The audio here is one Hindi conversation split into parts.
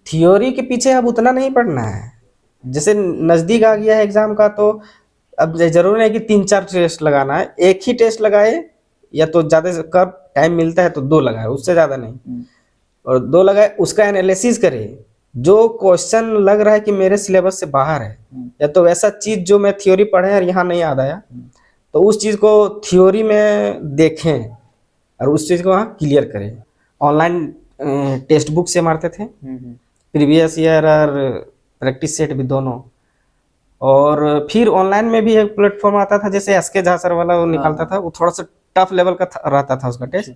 थियोरी के पीछे अब उतना नहीं पढ़ना है। जैसे नज़दीक आ गया है एग्ज़ाम का, तो अब ज़रूरी नहीं कि 3-4 टेस्ट लगाना है, एक ही टेस्ट लगाए, या तो ज़्यादा से कब टाइम मिलता है तो 2 लगाए, उससे ज़्यादा नहीं। और 2 लगाए, उसका एनालिसिस करे, जो क्वेश्चन लग रहा है कि मेरे सिलेबस से बाहर है, या तो वैसा चीज़ जो मैं थियोरी पढ़े और यहाँ नहीं याद आया, तो उस चीज़ को थियोरी में देखें और उस चीज़ को वहाँ क्लियर करें। ऑनलाइन टेक्स्ट बुक से मारते थे, प्रीवियस ईयर और प्रैक्टिस सेट भी दोनों। और फिर ऑनलाइन में भी एक प्लेटफॉर्म आता था, जैसे एसके झा सर वाला वो निकालता था, वो थोड़ा सा टफ लेवल का रहता था उसका टेस्ट,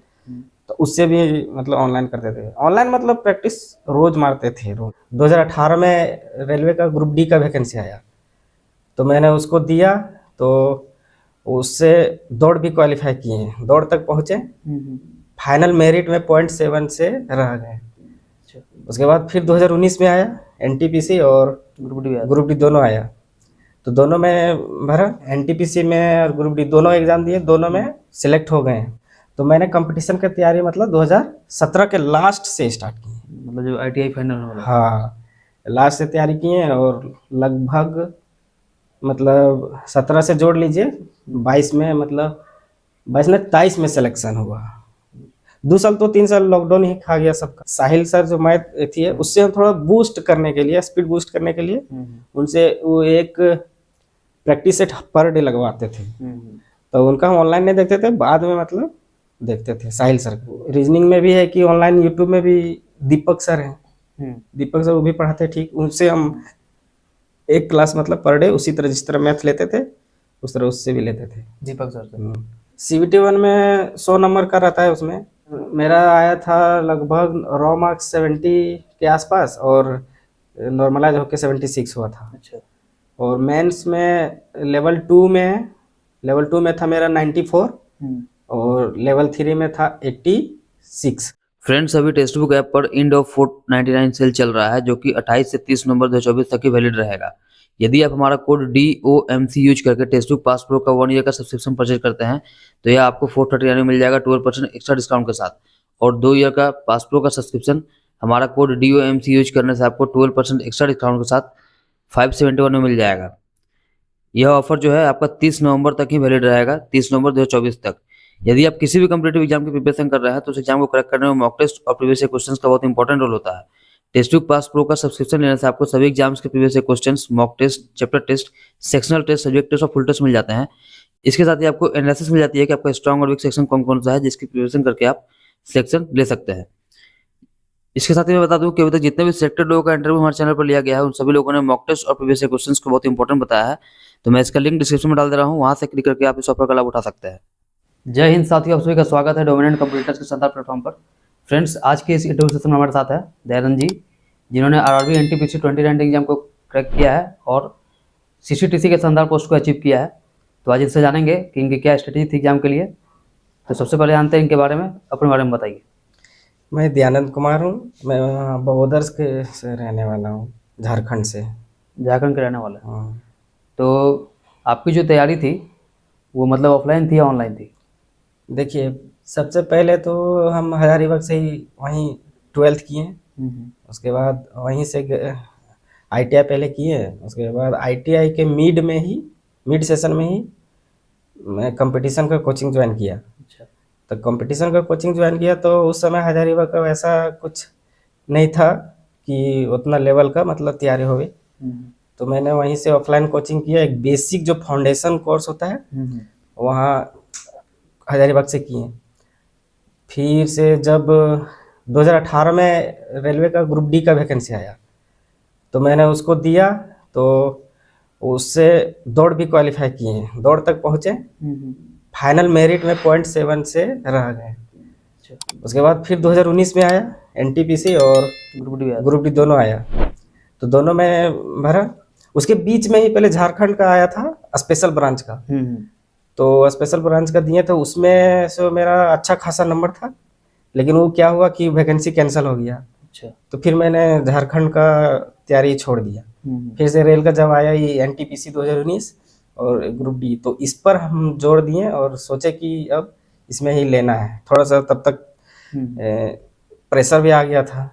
तो उससे भी मतलब ऑनलाइन करते थे। ऑनलाइन मतलब प्रैक्टिस रोज मारते थे रोज। 2018 में रेलवे का ग्रुप डी का वैकेंसी आया, तो मैंने उसको दिया, तो उससे दौड़ भी क्वालिफाई किए हैं, दौड़ तक पहुँचे, फाइनल मेरिट में 0.7 से रह गए। उसके बाद फिर 2019 में आया एनटीपीसी और ग्रुप डी दोनों आया, तो दोनों में भरा, एनटीपीसी में और ग्रुप डी दोनों एग्जाम दिए, दोनों में सिलेक्ट हो गए। तो मैंने कंपटीशन की तैयारी मतलब 2017 के लास्ट से स्टार्ट की, मतलब जो आईटीआई फाइनल वाला। हाँ, लास्ट से तैयारी की है, और लगभग मतलब 17 से जोड़ लीजिए 22 में, मतलब 22 में 23 में सिलेक्शन हुआ। 2 साल तो 3 साल लॉकडाउन ही खा गया सबका। साहिल सर जो मैथ थी है, उससे हम थोड़ा बूस्ट करने के लिए, स्पीड बूस्ट करने के लिए उनसे वो एक प्रैक्टिस सेट पर डे लगवाते थे, तो उनका हम ऑनलाइन नहीं देखते थे, बाद में मतलब देखते थे साहिल सर को। रीजनिंग में भी है कि ऑनलाइन यूट्यूब में भी दीपक सर हैं, दीपक सर वो भी पढ़ाते ठीक, उनसे हम एक क्लास मतलब पर डे उसी तरह जिस तरह मैथ लेते थे उस तरह उससे भी लेते थे दीपक सर से। CBT 1 में 100 नंबर का रहता है, उसमें मेरा आया था लगभग रॉ मार्क्स 70 के आसपास, और नॉर्मलाइज होकर 76 हुआ था। अच्छा। और मेंस में लेवल 2 में था मेरा 94, और लेवल 3 में था 86। फ्रेंड्स, अभी टेक्स्ट बुक ऐप पर इंड ऑफ 499 सेल चल रहा है, जो कि 28 से 30 नवंबर 2024 तक ही वैलिड रहेगा। यदि आप हमारा कोड DOMC यूज करके टेक्स्ट बुक पास प्रो का 1 ईयर का सब्सक्रिप्शन परचेज करते हैं, तो यह आपको 439 में मिल जाएगा 12% एक्स्ट्रा डिस्काउंट के साथ। और 2 ईयर का पास प्रो का सब्सक्रिप्शन हमारा कोड DOMC यूज करने से आपको 12% एक्स्ट्रा डिस्काउंट के साथ 571 में मिल जाएगा। यह ऑफर जो है आपका 30 नवंबर तक ही वैलिड रहेगा, 30 नवंबर 2024 तक। यदि आप किसी भी कम्पिटेटिव एग्जाम की प्रिपरेशन कर रहे हैं, तो उस एग्जाम को क्रैक करने में मॉक टेस्ट और प्रीवियस क्वेश्चंस का बहुत इंपॉर्टेंट रोल होता है। टेस्ट बुक पास प्रो का सब्सक्रिप्शन लेने से आपको सभी एग्जाम्स के previous questions, mock test, chapter test, sectional test, subject test और फुल टेस्ट मिल जाते हैं। इसके साथ ही आपको एनालिसिस मिल जाती है कि आपका स्ट्रॉन्ग और वीक सेक्शन कौन कौन सा है, जिसकी प्रिपरेशन करके आप सिलेक्शन ले सकते हैं। इसके साथ ही मैं बता दूं कि अभी तक जितने भी सिलेक्टेड लोगों का इंटरव्यू हमारे चैनल पर लिया गया है, उन सभी लोगों ने मॉक टेस्ट और प्रीवियस क्वेश्चंस को बहुत इंपॉर्टेंट बताया है। तो मैं इसका लिंक डिस्क्रिप्शन में डाल दे रहा हूँ, वहां से क्लिक करके आप इस ऑफर का लाभ उठा सकते हैं। जय हिंद साथियों, आप सभी का स्वागत है डोमिनेंट कंप्यूटर्स के शानदार प्लेटफॉर्म पर। फ्रेंड्स, आज के इस इंटरव्यू सेशन में हमारे साथ है दयानंद जी, जिन्होंने RRB NTPC 2019 एग्जाम को क्रैक किया है और CCTC के शानदार पोस्ट को अचीव किया है। तो आज इनसे जानेंगे कि इनकी क्या स्ट्रेटेजी थी एग्जाम के लिए। तो सबसे पहले जानते हैं इनके बारे में, अपने बारे में बताइए। मैं दयानंद कुमार हूँ, मैं बगोदर के से रहने वाला हूँ, झारखंड से। झारखंड के रहने वाले हैं। तो आपकी जो तैयारी थी वो मतलब ऑफलाइन थी या ऑनलाइन थी? देखिए, सबसे पहले तो हम हजारीबाग से ही वहीं 12th किए, उसके बाद वहीं से ITI पहले किए, उसके बाद ITI के मिड सेशन में ही मैं कंपटीशन का कोचिंग ज्वाइन किया। अच्छा। तो कंपटीशन का कोचिंग ज्वाइन किया, तो उस समय हजारीबाग का वैसा कुछ नहीं था कि उतना लेवल का मतलब तैयारी हो गई। तो मैंने वहीं से ऑफलाइन कोचिंग किया, एक बेसिक जो फाउंडेशन कोर्स होता है वहाँ हजारीबाग से किए। फिर से जब 2018 में रेलवे का ग्रुप डी का वैकेंसी आया, तो मैंने उसको दिया, तो उससे दौड़ भी क्वालिफाई किए हैं, दौड़ तक पहुँचे, फाइनल मेरिट में 0.7 से रह गए। उसके बाद फिर 2019 में आया NTPC और ग्रुप डी दोनों आया, तो दोनों में भरा। उसके बीच में ही पहले झारखंड का आया था स्पेशल ब्रांच का, तो स्पेशल ब्रांच का दिए, तो उसमें से मेरा अच्छा खासा नंबर था, लेकिन वो क्या हुआ कि वैकेंसी कैंसिल हो गया। अच्छा। तो फिर मैंने झारखंड का तैयारी छोड़ दिया। फिर से रेल का जब आया ये NTPC 2019 और ग्रुप डी, तो इस पर हम जोड़ दिए और सोचे कि अब इसमें ही लेना है। थोड़ा सा तब तक प्रेशर भी आ गया था,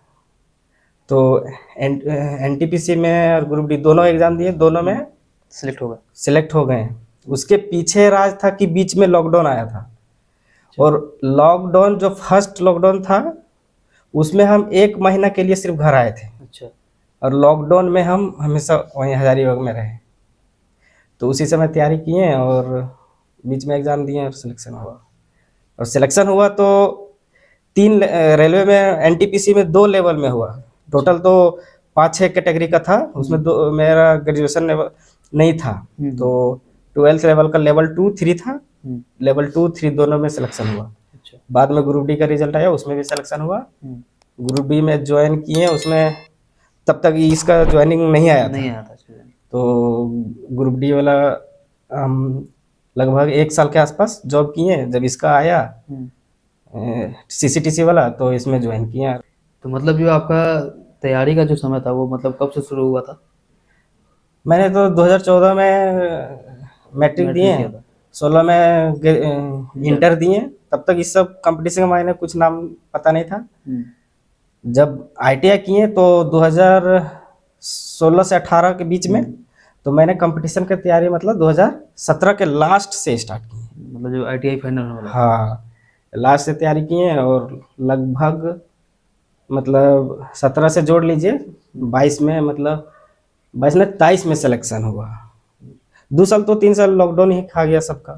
तो एनटीपीसी में और ग्रुप डी दोनों एग्जाम दिए, दोनों में सिलेक्ट होगा। सिलेक्ट हो गए। उसके पीछे राज था कि बीच में लॉकडाउन आया था, और लॉकडाउन जो फर्स्ट लॉकडाउन था उसमें हम 1 महीना के लिए सिर्फ घर आए थे, अच्छा। और लॉकडाउन में हम हमेशा वहीं हजारीबाग में रहे। तो उसी समय तैयारी किए और बीच में एग्ज़ाम दिए और सिलेक्शन हुआ। और सिलेक्शन हुआ तो 3 रेलवे में एनटीपीसी में 2 लेवल में हुआ। टोटल तो 5-6 कैटेगरी का था, उसमें 2 मेरा ग्रेजुएशन लेवल नहीं था, तो 12th लेवल का लेवल 2-3 था। लेवल 2-3 दोनों में सिलेक्शन हुआ। अच्छा। बाद में ग्रुप डी का रिजल्ट आया, उसमें भी सिलेक्शन हुआ। ग्रुप डी में ज्वाइन किए, उसमें तब तक इसका ज्वाइनिंग नहीं आया था। तो ग्रुप डी वाला हम लगभग 1 साल के आसपास जॉब किए। जब इसका आया सीसीटीसी वाला, तो इसमें ज्वाइन किया। तो मतलब जो आपका तैयारी का जो समय था वो मतलब कब से शुरू हुआ था? मैंने तो 2014 में मैट्रिक दिए, 16 में इंटर दिए। तब तक इस सब कंपटीशन का मैंने कुछ नाम पता नहीं था। जब आईटीआई किए तो 2016 से 18 के बीच में, तो मैंने कंपटीशन की तैयारी मतलब 2017 के लास्ट से स्टार्ट की। मतलब जो आईटीआई फाइनल होने वाला। हाँ, लास्ट से तैयारी किए, और लगभग मतलब 17 से जोड़ लीजिए 22 में, मतलब 22 में 23 में सिलेक्शन हुआ। 2 साल तो 3 साल लॉकडाउन ही खा गया सबका,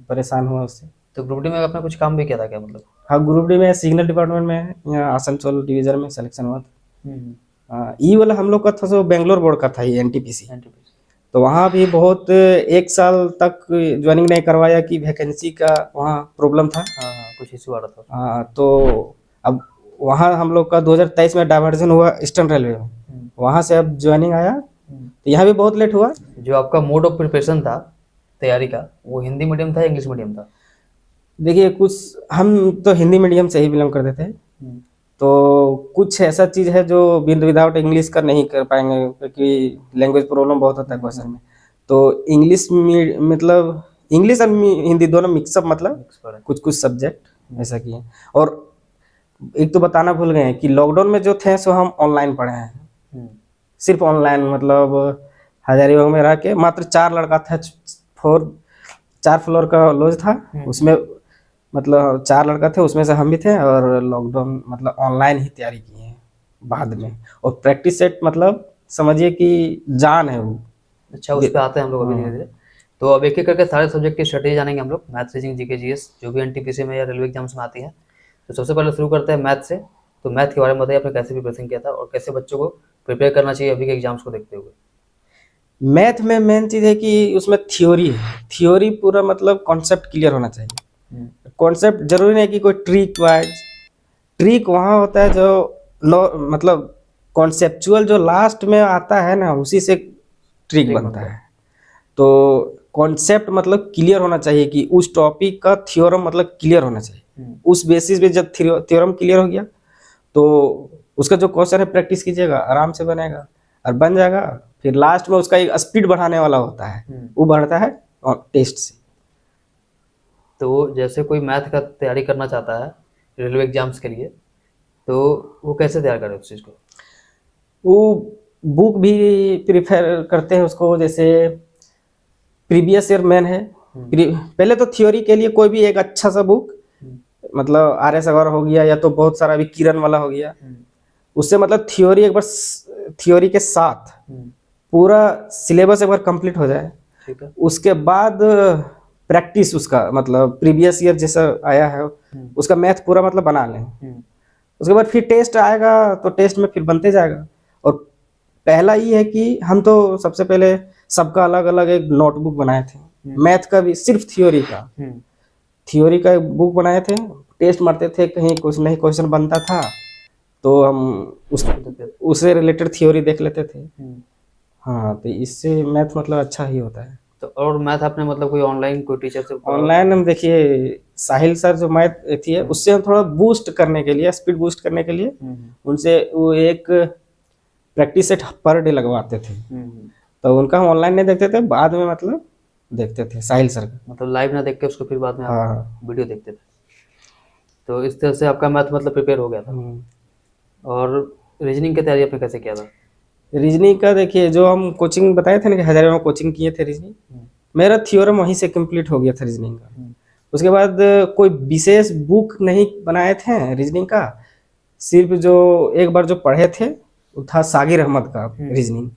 परेशान हुआ उससे। तो ग्रुप डी में आपने कुछ काम भी किया था क्या मतलब? हाँ, ग्रुप डी में सिग्नल डिपार्टमेंट में यहाँ आसनसोल डिवीजन में सिलेक्शन हुआ था। ई वाला हम लोग का था जो बेंगलोर बोर्ड का था, ये एनटीपीसी। तो वहाँ भी बहुत 1 साल तक ज्वाइनिंग नहीं करवाया कि वैकेंसी का वहाँ प्रॉब्लम था। हाँ, कुछ इशू आ रहा था। हाँ, तो अब वहाँ हम लोग का 2023 में डाइवर्जन हुआ ईस्टर्न रेलवे में, वहाँ से अब ज्वाइनिंग आया। तो यहाँ भी बहुत लेट हुआ। जो आपका मोड ऑफ प्रिपरेशन था तैयारी का, वो हिंदी मीडियम था, इंग्लिश मीडियम था? देखिए, कुछ हम तो हिंदी मीडियम से ही बिलोंग करते थे, तो कुछ ऐसा चीज़ है जो विदाउट इंग्लिश का नहीं कर पाएंगे, क्योंकि लैंग्वेज प्रॉब्लम बहुत होता है क्वेश्चन में। तो इंग्लिश मतलब इंग्लिश और हिंदी दोनों मिक्सअप, मतलब कुछ कुछ सब्जेक्ट ऐसा किए। और एक तो बताना भूल गए कि लॉकडाउन में जो थे सो हम ऑनलाइन पढ़े हैं, सिर्फ ऑनलाइन। मतलब हजारीबाग में रह के मात्र 4 लड़का था, 4 फ्लोर का लॉज था, उसमें मतलब 4 लड़का थे, उसमें से हम भी थे। और लॉकडाउन मतलब ऑनलाइन ही तैयारी की है बाद में। और प्रैक्टिस सेट मतलब समझिए कि जान है वो। अच्छा, उस पर आते हैं हम लोग अभी धीरे धीरे। तो अब एक एक करके सारे सब्जेक्ट की स्ट्रेटेजी जानेंगे हम लोग, मैथ, रीजनिंग, जीके, जीएस, जो भी एनटीपीसी में या रेलवे एग्जाम्स में आती है। तो सबसे पहले शुरू करते हैं मैथ से। तो मैथ के बारे में बताइए, आपने कैसे प्रिपरेशन किया था और कैसे बच्चों को प्रिपेयर करना चाहिए अभी के एग्जाम्स को देखते हुए? मैथ में मेन चीज़ है कि उसमें थ्योरी है, थ्योरी पूरा मतलब कॉन्सेप्ट क्लियर होना चाहिए। कॉन्सेप्ट जरूरी नहीं कि कोई ट्रिक वाइज, ट्रिक वहाँ होता है जो मतलब कॉन्सेप्चुअल जो लास्ट में आता है ना, उसी से ट्रिक बनता है। तो कॉन्सेप्ट मतलब क्लियर होना चाहिए कि उस टॉपिक का थ्योरम मतलब क्लियर होना चाहिए। उस बेसिस पे जब थ्योरम क्लियर हो गया तो उसका जो क्वेश्चन है प्रैक्टिस कीजिएगा, आराम से बनेगा और बन जाएगा। फिर लास्ट में उसका एक स्पीड बढ़ाने वाला होता है, वो बढ़ता है टेस्ट से। तो जैसे कोई मैथ का तैयारी करना चाहता है रेलवे एग्जाम्स के लिए, तो वो कैसे तैयार करे उस चीज़ को? वो बुक भी प्रिफर करते हैं उसको, जैसे प्रीवियस ईयर मैन है। पहले तो थ्योरी के लिए कोई भी एक अच्छा सा बुक, मतलब RS अग्रवाल हो गया, या तो बहुत सारा अभी किरण वाला हो गया, उससे मतलब थ्योरी एक बार थ्योरी के साथ पूरा सिलेबस एक बार कंप्लीट हो जाए। ठीक है। उसके बाद प्रैक्टिस उसका मतलब प्रीवियस ईयर जैसा आया है उसका मैथ पूरा मतलब बना लें। उसके बाद फिर टेस्ट आएगा तो टेस्ट में फिर बनते जाएगा। और पहला ये है कि हम तो सबसे पहले सबका अलग अलग एक नोटबुक बनाए थे, मैथ का भी सिर्फ थ्योरी का, थ्योरी का एक बुक बनाए थे। टेस्ट मारते थे, कहीं कुछ नहीं क्वेश्चन बनता था तो हम उससे रिलेटेड थ्योरी देख लेते थे। हाँ, तो इससे मैथ मतलब अच्छा ही होता है। तो और मैथ आपने मतलब कोई ऑनलाइन कोई टीचर से? ऑनलाइन हम देखिए साहिल सर जो मैथ थी है, उससे हम थोड़ा बूस्ट करने के लिए, स्पीड बूस्ट करने के लिए उनसे वो एक प्रैक्टिस सेट पर डे लगवाते थे। तो उनका हम ऑनलाइन नहीं देखते थे, बाद में मतलब देखते थे साहिल सर का। मतलब लाइव ना देख के उसको फिर बाद में हाँ, वीडियो देखते थे। तो इस तरह से आपका मैथ मतलब प्रिपेयर हो गया था। और रीजनिंग की तैयारी आपने कैसे किया था? रीजनिंग का देखिए, जो हम कोचिंग बताए थे ना कि हजारे में कोचिंग किए थे रीजनिंग, मेरा थ्योरम वहीं से कंप्लीट हो गया था रीजनिंग का। उसके बाद कोई विशेष बुक नहीं बनाए थे रीजनिंग का, सिर्फ जो एक बार जो पढ़े थे वो था सागिर अहमद का रीजनिंग,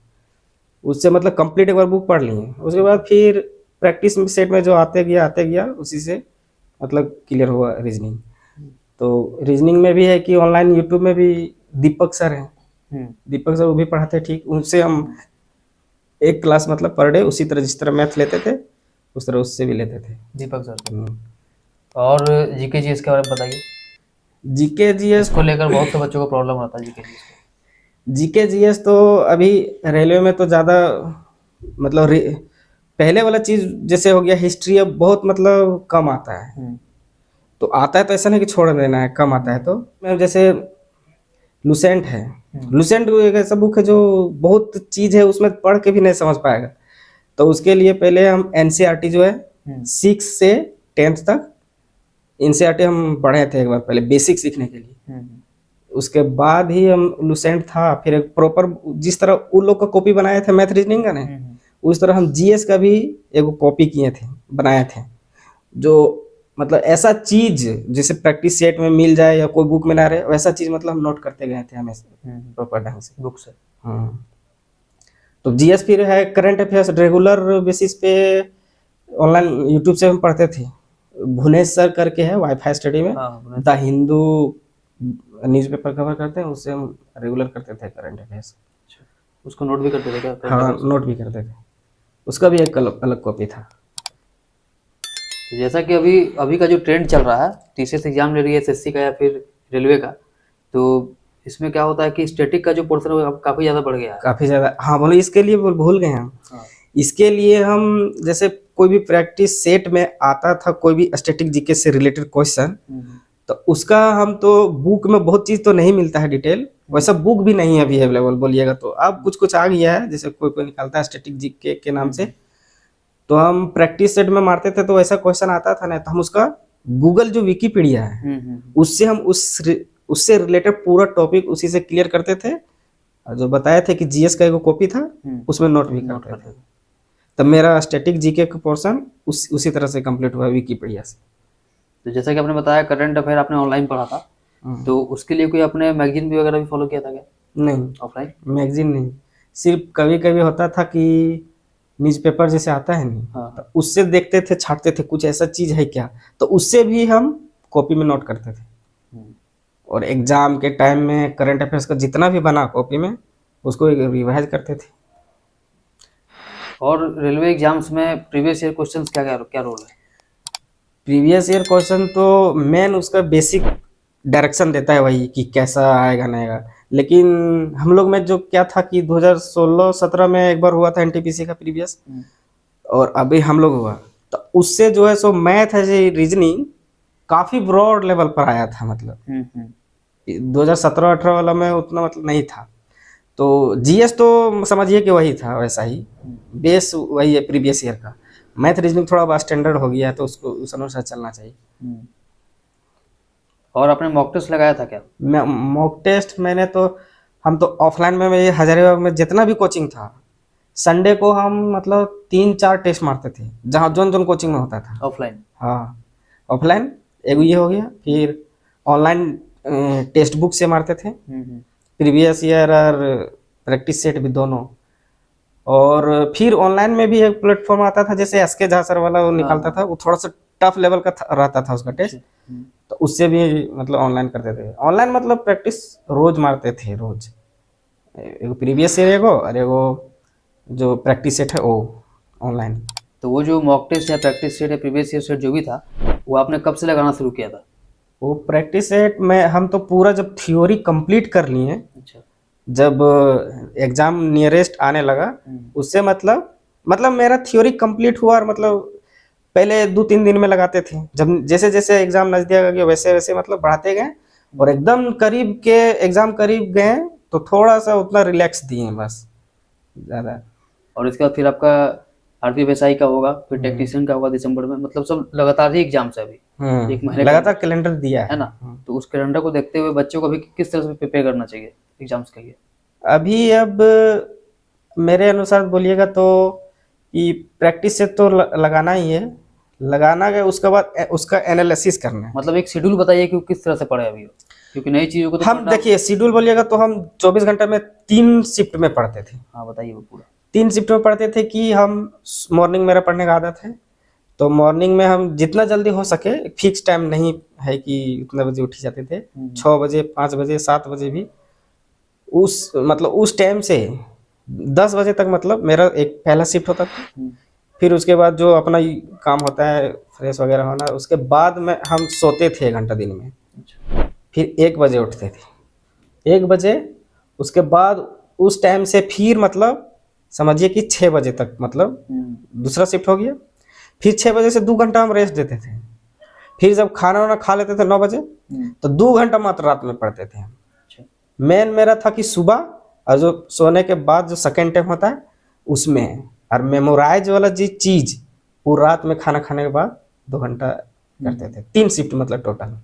उससे मतलब कंप्लीट एक बार बुक पढ़ लिए। उसके बाद फिर प्रैक्टिस सेट में जो आते गया उसी से मतलब क्लियर हुआ रीजनिंग। तो रीजनिंग में भी है कि ऑनलाइन यूट्यूब में भी दीपक सर हैं, दीपक सर वो भी पढ़ाते ठीक, उनसे हम एक क्लास मतलब पर डे उसी तरह जिस तरह मैथ लेते थे उस तरह उससे भी लेते थे। दीपक सर से। और जीके जीएस के बारे में बताइए। जीके जीएस इसको लेकर बहुत से बच्चों को प्रॉब्लम आता है जीके जीएस को। जीके जीएस तो अभी रेलवे में तो ज़्यादा मतलब पहले वाला चीज़ जैसे हो गया, हिस्ट्री अब बहुत मतलब कम आता है। तो आता है तो ऐसा नहीं कि छोड़ देना है, कम आता है तो जैसे लुसेंट है, लुसेंट एक ऐसा बुक है जो बहुत चीज़ है उसमें पढ़ के भी नहीं समझ पाएगा। तो उसके लिए पहले हम एनसीईआरटी जो है 6 से 10th तक एनसीईआरटी हम पढ़े थे एक बार पहले बेसिक सीखने के लिए। उसके बाद ही हम लुसेंट था, फिर एक प्रॉपर जिस तरह उन लोग का कॉपी बनाए थे मैथ रीजनिंग का ना, उस तरह हम जीएस का भी एक कॉपी किए थे, बनाए थे, जो मतलब ऐसा चीज जैसे प्रैक्टिस सेट में मिल जाए या कोई बुक में ना रहे वैसा चीज मतलब हम नोट करते गए थे हमेशा प्रॉपर ढंग से बुक से। तो जीएस फिर है करंट अफेयर्स रेगुलर बेसिस पे ऑनलाइन यूट्यूब से हम पढ़ते थे। भुवनेश सर करके है वाईफाई स्टडी में, द हिंदू न्यूज़पेपर कवर करते हैं, उससे हम रेगुलर करते थे करंट अफेयर्स। उसको नोट भी करते थे क्या? हाँ नोट भी करते थे, उसका भी एक अलग कॉपी था। तो जैसा कि अभी का जो ट्रेंड चल रहा है, टीसीएस एग्जाम ले रही है एसएससी का या फिर रेलवे का, तो इसमें क्या होता है कि स्टैटिक का जो पोर्शन है वो काफ़ी ज़्यादा बढ़ गया है। काफ़ी ज़्यादा, हाँ बोलो, इसके लिए भूल गए हम। इसके लिए हम जैसे कोई भी प्रैक्टिस सेट में आता था कोई भी स्टैटिक जीके से रिलेटेड क्वेश्चन, तो उसका हम तो बुक में बहुत चीज़ तो नहीं मिलता है डिटेल, वैसा बुक भी नहीं है अभी अवेलेबल बोलिएगा तो। अब कुछ आ गया है, जैसे कोई निकालता है स्टैटिक जीके के नाम से, तो हम प्रैक्टिस सेट में मारते थे तो ऐसा क्वेश्चन आता था ना, तो हम उसका गूगल जो विकीपीडिया है उससे हम उससे रिलेटेड पूरा टॉपिक उसी से क्लियर करते थे, और जो बताए थे कि जीएस का एक कॉपी था उसमें नोट भी करते थे। तब मेरा स्टैटिक जीके का पोर्शन उसी तरह से कंप्लीट हुआ विकीपीडिया से। तो जैसा कि आपने बताया करंट अफेयर आपने ऑनलाइन पढ़ा था, तो उसके लिए कोई आपने मैगजीन भी वगैरह भी फॉलो किया था क्या? नहीं, ऑफलाइन मैगजीन नहीं, सिर्फ कभी कभी होता था कि न्यूज़पेपर जैसे आता है नहीं, तो उससे देखते थे, छांटते थे कुछ ऐसा चीज है क्या, तो उससे भी हम कॉपी में नोट करते थे। और एग्जाम के टाइम में करंट अफेयर्स का जितना भी बना कॉपी में उसको रिवाइज करते थे। और रेलवे एग्जाम्स में प्रीवियस ईयर क्वेश्चंस क्या रोल है? प्रीवियस ईयर क्वेश्चन तो मेन उसका बेसिक डायरेक्शन देता है वही कि कैसा आएगा नहीं आएगा, लेकिन हम लोग में जो क्या था कि 2016-17 में एक बार हुआ था एनटीपीसी का प्रीवियस, और अभी हम लोग हुआ, तो उससे जो है सो मैथ है रीजनिंग काफी ब्रॉड लेवल पर आया था। मतलब 2017-18 वाला में उतना मतलब नहीं था। तो जीएस तो समझिए कि वही था, वैसा ही बेस वही है प्रीवियस ईयर का। मैथ रीजनिंग थोड़ा बहुत स्टैंडर्ड हो गया है तो उसको उस अनुसार चलना चाहिए। और आपने मॉक टेस्ट लगाया था क्या? मॉक टेस्ट मैंने तो, हम तो ऑफलाइन में हजारीबाग में जितना भी कोचिंग था संडे को हम मतलब 3-4 टेस्ट मारते थे, जहाँ जोन कोचिंग में होता था। ऑफलाइन? हाँ ऑफलाइन एक ये हो गया, फिर ऑनलाइन टेक्स्ट बुक से मारते थे प्रीवियस ईयर और प्रैक्टिस सेट भी दोनों। और फिर ऑनलाइन में भी एक प्लेटफॉर्म आता था जैसे एसके झा सर वाला, वो निकालता था, वो थोड़ा सा टफ लेवल का रहता था उसका टेस्ट, तो उससे भी मतलब ऑनलाइन करते थे। ऑनलाइन मतलब प्रैक्टिस रोज मारते थे, रोज एक प्रीवियस ईयर एगो और एगो जो प्रैक्टिस सेट है वो ऑनलाइन। तो वो जो मॉक टेस्ट या प्रैक्टिस सेट या प्रीवियस ईयर सेट जो भी था वो आपने कब से लगाना शुरू किया था? वो प्रैक्टिस सेट में हम तो पूरा जब थ्योरी कंप्लीट कर लिए, अच्छा, जब एग्जाम नियरेस्ट आने लगा उससे मतलब मेरा थ्योरी कंप्लीट हुआ, और मतलब पहले 2-3 दिन में लगाते थे, जब जैसे जैसे एग्जाम नजदीक आ गया वैसे वैसे मतलब बढ़ाते गए, और एकदम करीब के एग्जाम करीब गए तो थोड़ा सा उतना रिलैक्स दिए बस, ज़्यादा। और इसके बाद फिर आपका आरपीएफएसआई का होगा, फिर टेक्नीशियन का होगा दिसंबर में, मतलब सब लगातार ही एग्जाम है अभी, एक महीने लगातार कैलेंडर दिया है ना। तो उस कैलेंडर को देखते हुए बच्चों को भी किस तरह से प्रिपेयर करना चाहिए? एग्जाम्स के लिए? अभी अब मेरे अनुसार बोलिएगा तो कि प्रैक्टिस से तो लगाना ही है, लगाना है, उसके बाद उसका एनालिसिस करना है। मतलब एक शेड्यूल बताइए कि वो किस तरह से पढ़े अभी, क्योंकि नई चीजों को तो हम पढ़ना। देखिए शेड्यूल बोलिएगा तो हम 24 घंटे में 3 शिफ्ट में पढ़ते थे। हाँ बताइए वो पूरा। 3 शिफ्ट में पढ़ते थे कि हम मॉर्निंग मेरा पढ़ने का आदत है, तो मॉर्निंग में हम जितना जल्दी हो सके, फिक्स टाइम नहीं है कि उतने बजे उठ ही जाते थे, 6 बजे 5 बजे 7 बजे भी, उस मतलब उस टाइम से 10 बजे तक मतलब मेरा एक पहला शिफ्ट होता था। फिर उसके बाद जो अपना काम होता है फ्रेश वगैरह होना, उसके बाद में हम सोते थे 1 घंटा दिन में। अच्छा। फिर 1 बजे उठते थे, 1 बजे, उसके बाद उस टाइम से फिर मतलब समझिए कि 6 बजे तक मतलब दूसरा शिफ्ट हो गया। फिर 6 बजे से 2 घंटा हम रेस्ट देते थे। फिर जब खाना वाना खा लेते थे 9 बजे, तो 2 घंटा मात्र रात में पढ़ते थे हम। अच्छा। मेन मेरा था कि सुबह और जो सोने के बाद जो सेकेंड टाइम होता है उसमें, और मेमोराइज वाला जी चीज वो रात में खाना खाने के बाद 2 घंटा करते थे। 3 शिफ्ट मतलब टोटल।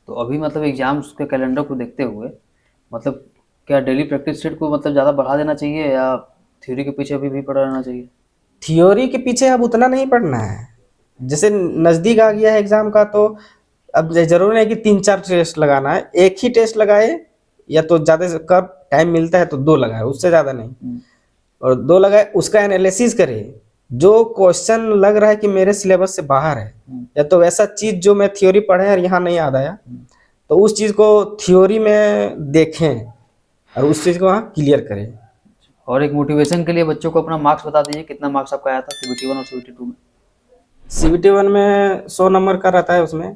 तो अभी मतलब एग्जाम्स के कैलेंडर को देखते हुए मतलब क्या डेली प्रैक्टिस सेट को मतलब ज़्यादा बढ़ा देना चाहिए या थ्योरी के पीछे अभी भी पड़ा रहना चाहिए? थियोरी के पीछे अब उतना नहीं पढ़ना है। जैसे नज़दीक आ गया है एग्जाम का, तो अब जरूरी नहीं कि 3-4 टेस्ट लगाना है, एक ही टेस्ट लगाए, या तो ज़्यादा से कब टाइम मिलता है तो 2 लगाए, उससे ज़्यादा नहीं। और 2 लगाए, उसका एनालिसिस करे, जो क्वेश्चन लग रहा है कि मेरे सिलेबस से बाहर है, या तो वैसा चीज़ जो मैं थ्योरी पढ़े और यहाँ नहीं याद आया, तो उस चीज़ को थ्योरी में देखें और उस चीज़ को वहाँ क्लियर करें। और एक मोटिवेशन के लिए बच्चों को अपना मार्क्स बता दीजिए, कितना मार्क्स आपका आया था CBT 1 और CBT 2 में? CBT 1 में 100 नंबर का रहता है उसमें,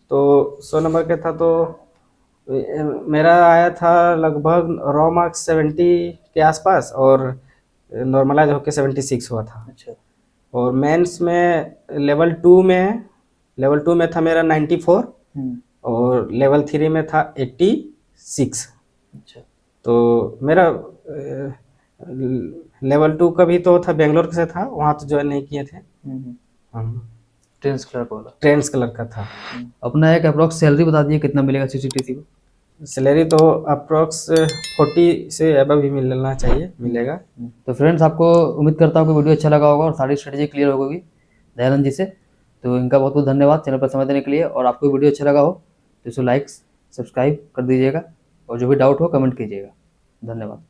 तो 100 नंबर का था, तो मेरा आया था लगभग रॉ मार्क्स 70 के आसपास, और नॉर्मलाइज होकर 76 हुआ था। अच्छा। और मेंस में लेवल 2 में था मेरा 94, और लेवल 3 में था 86। अच्छा। तो मेरा लेवल 2 का भी तो था, बेंगलोर से था, वहाँ तो ज्वाइन नहीं किए थे हम। ट्रेंस क्लर्क वाला। ट्रेंस कलर का था। अपना एक अप्रोक्स सैलरी बता दीजिए कितना मिलेगा CCTC को? सैलरी तो अप्रोक्स 40 से अबव ही मिलना चाहिए, मिलेगा। तो फ्रेंड्स, आपको उम्मीद करता हूँ कि वीडियो अच्छा लगा होगा और सारी स्ट्रेटेजी क्लियर हो गई दयानंद जी से। तो इनका बहुत बहुत धन्यवाद चैनल पर समय देने के लिए। और आपको वीडियो अच्छा लगा हो तो इसे लाइक सब्सक्राइब कर दीजिएगा, और जो भी डाउट हो कमेंट कीजिएगा। धन्यवाद।